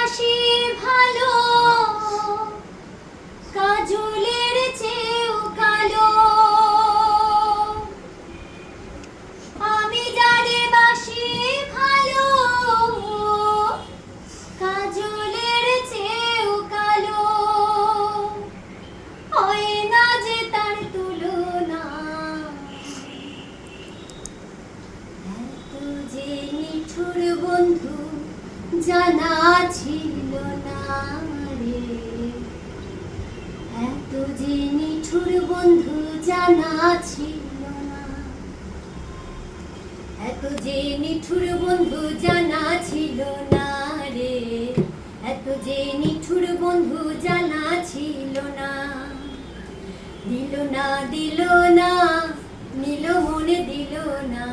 বাসি ভালো কাজলের চেয়েও কালো। আমি যারে বাসি ভালো কাজলের চেয়েও কালো। হয় না যে তার তুলনা, এত যে নিঠুর বন্ধু জানা ছিল না রে। এত যে নিঠুর বন্ধু জানা ছিল না। এত যে নিঠুর বন্ধু জানা ছিল না রে। এত যে নিঠুর বন্ধু জানা ছিল না। দিল না দিল না নিল মনে দিল না।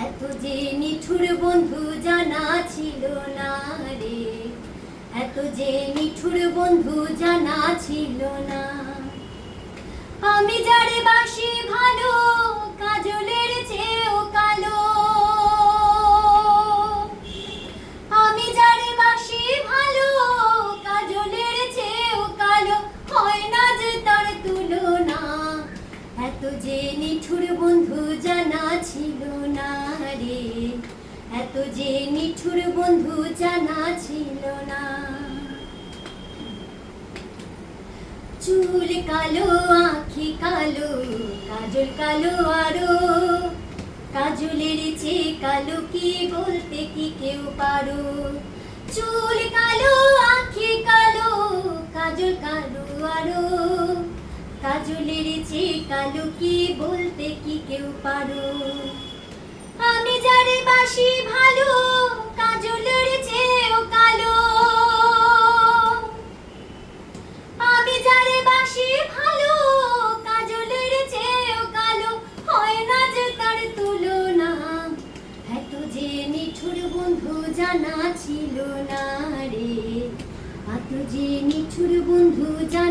এত যে নিঠুর বন্ধু জানা ছিল না রে। এত যে নিঠুর বন্ধু জানা ছিল না। আমি যারে বাসি ভালো কাজলের চেয়েও কালো। আমি যারে বাসি ভালো কাজলের চেয়েও কালো। হয় না যে তার তুলনা, এত যে নিঠুর বন্ধু জানা ছিল না রে। এত যে নিঠুর বন্ধু জানা ছিল না। চুল কালো আঁখি কালো কাজল কালো আরো। কাজলের চেয়ে কালো কি বলতে কি কেউ পারো। চুল কালো আঁখি কালো কাজল কালো আরো। কাজলের চেয়ে কালো কি বলতে কি কেউ পারো। আমি যারে বাসি ভালো কাজলের চেয়েও কালো। আমি যারে বাসি ভালো কাজলের চেয়েও কালো। হয় না যে তার তুলনা, এত যে নিঠুর বন্ধু জানা ছিল না রে। এত যে নিঠুর বন্ধু জানা